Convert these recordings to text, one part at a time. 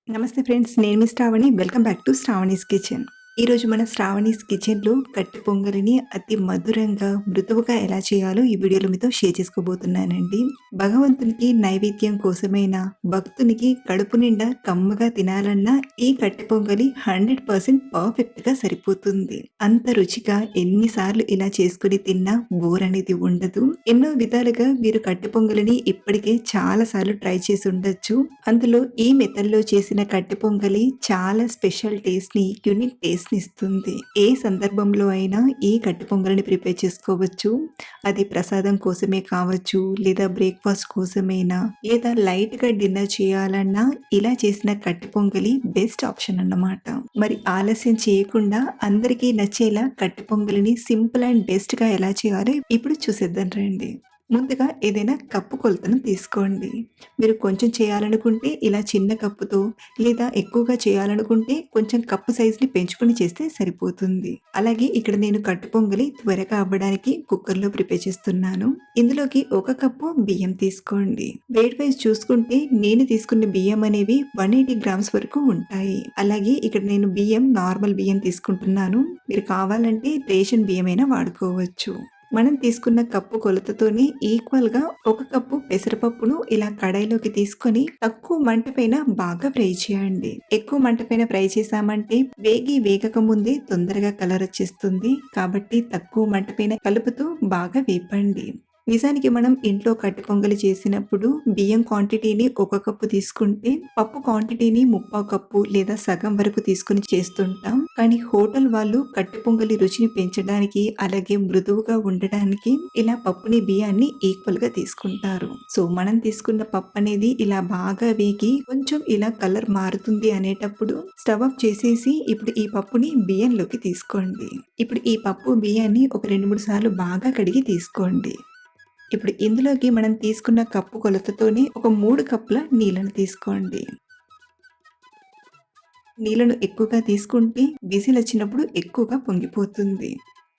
నమస్తే ఫ్రెండ్స్. నేను మీ Shravani. Welcome back to Shravani's kitchen. ఈరోజు మన శ్రావణీస్ కిచెన్‌లో కట్టె పొంగలిని అతి మధురంగా, మృదువుగా ఎలా చేయాలో ఈ వీడియోలో మీతో షేర్ చేసుకోబోతున్నానండి. భగవంతునికి నైవేద్యం కోసమైనా, భక్తునికి కడుపు నిండా కమ్మగా తినాలన్నా ఈ కట్టె పొంగలి 100% పర్ఫెక్ట్‌గా సరిపోతుంది. అంత రుచిగా ఎన్ని సార్లు ఇలా చేసుకొని తిన్నా బోర్ అనేది ఉండదు. ఎన్నో విధాలుగా మీరు కట్టె పొంగలిని ఇప్పటికే చాలా సార్లు ట్రై చేసి ఉండొచ్చు. అందులో ఈ మెథడ్‌లో చేసిన కట్టె పొంగలి చాలా స్పెషల్ టేస్ట్‌ని, యూనిక్ టేస్ట్‌ని ఇస్తుంది. ఏ సందర్భంలో అయినా ఈ కట్టె పొంగలిని ప్రిపేర్ చేసుకోవచ్చు. అది ప్రసాదం కోసమే కావచ్చు, లేదా బ్రేక్‌ఫాస్ట్ కోసమైనా, లేదా లైట్‌గా డిన్నర్ చేయాలన్నా ఇలా చేసిన కట్టె పొంగలి బెస్ట్ ఆప్షన్ అన్నమాట. మరి ఆలస్యం చేయకుండా అందరికీ నచ్చేలా కట్టె పొంగలిని సింపుల్ అండ్ బెస్ట్‌గా ఎలా చేయాలో ఇప్పుడు చూసేద్దాం రండి. ముందుగా ఏదైనా కప్పు కొలతను తీసుకోండి. మీరు కొంచెం చేయాలనుకుంటే ఇలా చిన్న కప్పుతో, లేదా ఎక్కువగా చేయాలనుకుంటే కొంచెం కప్పు సైజ్‌ని పెంచుకొని చేస్తే సరిపోతుంది. అలాగే ఇక్కడ నేను కట్టు పొంగలి త్వరగా అవ్వడానికి కుక్కర్‌లో ప్రిపేర్ చేస్తున్నాను. ఇందులోకి ఒక కప్పు బియ్యం తీసుకోండి. వెయిట్ వైస్ చూసుకుంటే నేను తీసుకున్న బియ్యం అనేవి 180 గ్రామ్స్ వరకు ఉంటాయి. అలాగే ఇక్కడ నేను నార్మల్ బియ్యం తీసుకుంటున్నాను. మీరు కావాలంటే రేషన్ బియ్యమైనా వాడుకోవచ్చు. మనం తీసుకున్న కప్పు కొలతతోని ఈక్వల్‌గా ఒక కప్పు పెసరపప్పును ఇలా కడాయిలోకి తీసుకొని తక్కువ మంట పైన బాగా ఫ్రై చేయండి. ఎక్కువ మంట పైన ఫ్రై చేశామంటే వేగక ముందే తొందరగా కలర్ వచ్చేస్తుంది. కాబట్టి తక్కువ మంట పైన కలుపుతూ బాగా వేపండి. నిజానికి మనం ఇంట్లో కట్టె పొంగలి చేసినప్పుడు బియ్యం క్వాంటిటీని ఒక కప్పు తీసుకుంటే పప్పు క్వాంటిటీని ముప్పావు కప్పు లేదా సగం వరకు తీసుకుని చేస్తుంటాం. కానీ హోటల్ వాళ్ళు కట్టె పొంగలి రుచిని పెంచడానికి, అలాగే మృదువుగా ఉండడానికి ఇలా పప్పుని బియ్యాన్ని ఈక్వల్ గా తీసుకుంటారు. సో మనం తీసుకున్న పప్పు అనేది ఇలా బాగా వేగి కొంచెం ఇలా కలర్ మారుతుంది అనేటప్పుడు స్టవ్ ఆఫ్ చేసేసి ఇప్పుడు ఈ పప్పుని బియ్యంలోకి తీసుకోండి. ఇప్పుడు ఈ పప్పు బియ్యాన్ని ఒక 2-3 సార్లు బాగా కడిగి తీసుకోండి. ఇప్పుడు ఇందులోకి మనం తీసుకున్న కప్పు కొలతతోని ఒక 3 కప్పుల నీళ్ళను తీసుకోండి. నీళ్ళను ఎక్కువగా తీసుకుంటే విజిల్ వచ్చినప్పుడు ఎక్కువగా పొంగిపోతుంది.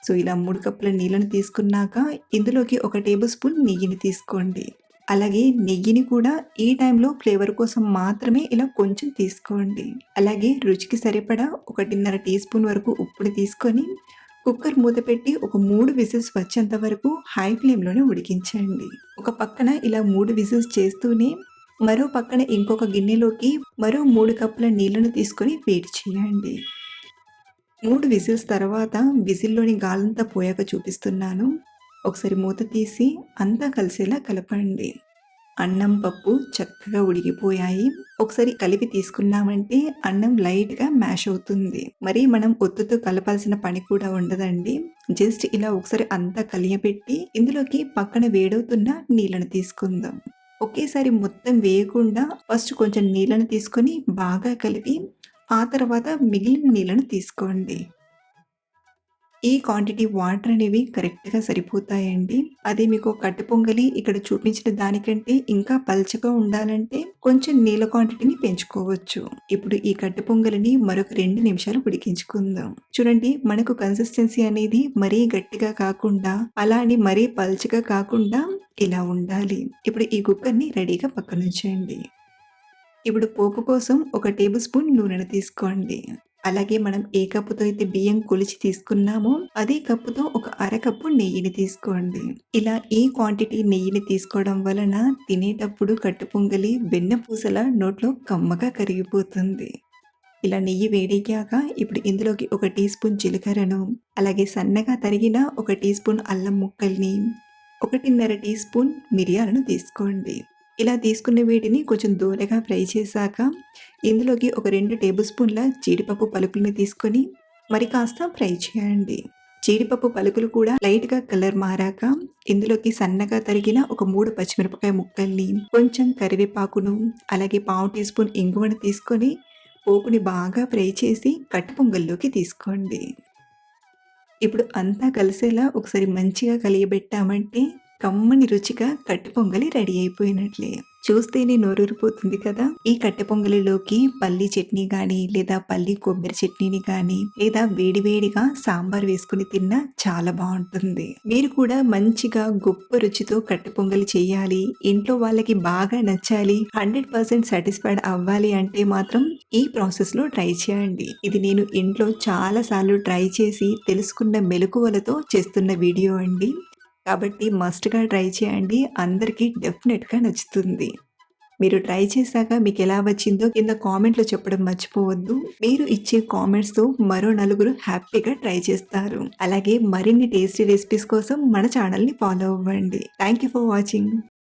సో ఇలా 3 కప్పుల నీళ్ళను తీసుకున్నాక ఇందులోకి ఒక టేబుల్ స్పూన్ నెయ్యిని తీసుకోండి. అలాగే నెయ్యిని కూడా ఈ టైంలో ఫ్లేవర్ కోసం మాత్రమే ఇలా కొంచెం తీసుకోండి. అలాగే రుచికి సరిపడా 1.5 టీ స్పూన్ వరకు ఉప్పుని తీసుకొని కుక్కర్ మూత పెట్టి ఒక 3 విజిల్స్ వచ్చేంత వరకు హై ఫ్లేమ్‌లోనే ఉడికించండి. ఒక పక్కన ఇలా 3 విజిల్స్ చేస్తూనే మరో పక్కన ఇంకొక గిన్నెలోకి మరో 3 కప్పుల నీళ్లను తీసుకొని వేడి చేయండి. 3 విజిల్స్ తర్వాత విజిల్‌లోని గాలంతా పోయాక చూపిస్తున్నాను. ఒకసారి మూత తీసి అంతా కలిసేలా కలపండి. అన్నం, పప్పు చక్కగా ఉడికిపోయాయి. ఒకసారి కలిపి తీసుకున్నామంటే అన్నం లైట్‌గా మ్యాష్ అవుతుంది. మరి మనం ఒత్తుతో కలపాల్సిన పని కూడా ఉండదండి. జస్ట్ ఇలా ఒకసారి అంతా కలియబెట్టి ఇందులోకి పక్కన వేడవుతున్న నీళ్ళను తీసుకుందాం. ఒకేసారి మొత్తం వేయకుండా ఫస్ట్ కొంచెం నీళ్ళను తీసుకొని బాగా కలిపి ఆ తర్వాత మిగిలిన నీళ్ళను తీసుకోండి. ఈ క్వాంటిటీ వాటర్ అనేవి కరెక్ట్‌గా సరిపోతాయండి. అదే మీకు కట్టె పొంగలి ఇక్కడ చూపించిన దానికంటే ఇంకా పల్చగా ఉండాలంటే కొంచెం నీళ్ళ క్వాంటిటీని పెంచుకోవచ్చు. ఇప్పుడు ఈ కట్టె పొంగలిని మరొక 2 నిమిషాలు ఉడికించుకుందాం. చూడండి, మనకు కన్సిస్టెన్సీ అనేది మరీ గట్టిగా కాకుండా, అలా అని మరీ పల్చగా కాకుండా ఇలా ఉండాలి. ఇప్పుడు ఈ కుక్కర్‌ని రెడీగా పక్కనుంచేయండి. ఇప్పుడు పోపు కోసం ఒక టేబుల్ స్పూన్ నూనెను తీసుకోండి. అలాగే మనం ఏ కప్పుతో అయితే బియ్యం కొలిచి తీసుకున్నామో అదే కప్పుతో ఒక అరకప్పు నెయ్యిని తీసుకోండి. ఇలా ఈ క్వాంటిటీ నెయ్యిని తీసుకోవడం వలన తినేటప్పుడు కట్టు పొంగలి వెన్న పూసల నోట్లో కమ్మగా కరిగిపోతుంది. ఇలా నెయ్యి వేడెక్కాక ఇప్పుడు ఇందులోకి ఒక టీ స్పూన్ జీలకర్రను, అలాగే సన్నగా తరిగిన ఒక టీ స్పూన్ అల్లం ముక్కల్ని, 1.5 టీ స్పూన్ మిరియాలను తీసుకోండి. ఇలా తీసుకున్న వీటిని కొంచెం దూరగా ఫ్రై చేశాక ఇందులోకి ఒక 2 టేబుల్ స్పూన్ల జీడిపప్పు పలుకుల్ని తీసుకొని మరి కాస్త ఫ్రై చేయండి. జీడిపప్పు పలుకులు కూడా లైట్‌గా కలర్ మారాక ఇందులోకి సన్నగా తరిగిన ఒక 3 పచ్చిమిరపకాయ ముక్కల్ని, కొంచెం కరివేపాకును, అలాగే పావు టీ స్పూన్ ఇంగువను తీసుకొని పోపుని బాగా ఫ్రై చేసి కట్టు పొంగల్లోకి తీసుకోండి. ఇప్పుడు అంతా కలిసేలా ఒకసారి మంచిగా కలియబెట్టామంటే కమ్మని రుచిగా కట్టె పొంగలి రెడీ అయిపోయినట్లే. చూస్తేనే నోరూరిపోతుంది కదా! ఈ కట్టె పొంగలిలోకి పల్లీ చట్నీ గానీ, లేదా పల్లీ కొబ్బరి చట్నీని గానీ, లేదా వేడివేడిగా సాంబార్ వేసుకొని తిన్నా చాలా బావుంటుంది. మీరు కూడా మంచిగా గొప్ప రుచితో కట్టె పొంగలి చేయాలి, ఇంట్లో వాళ్ళకి బాగా నచ్చాలి, 100% సాటిస్ఫైడ్ అవ్వాలి అంటే మాత్రం ఈ ప్రాసెస్‌లో ట్రై చేయండి. ఇది నేను ఇంట్లో చాలా సార్లు ట్రై చేసి తెలుసుకున్న మెళకువలతో చేస్తున్న వీడియో అండి. కాబట్టి మస్ట్‌గా ట్రై చేయండి. అందరికీ డెఫినెట్‌గా నచ్చుతుంది. మీరు ట్రై చేశాక మీకెలా వచ్చిందో కింద కామెంట్‌లో చెప్పడం మర్చిపోవద్దు. మీరు ఇచ్చే కామెంట్స్‌తో మరో నలుగురు హ్యాపీగా ట్రై చేస్తారు. అలాగే మరిన్ని టేస్టీ రెసిపీస్ కోసం మన ఛానెల్‌ని ఫాలో అవ్వండి. Thank you for watching.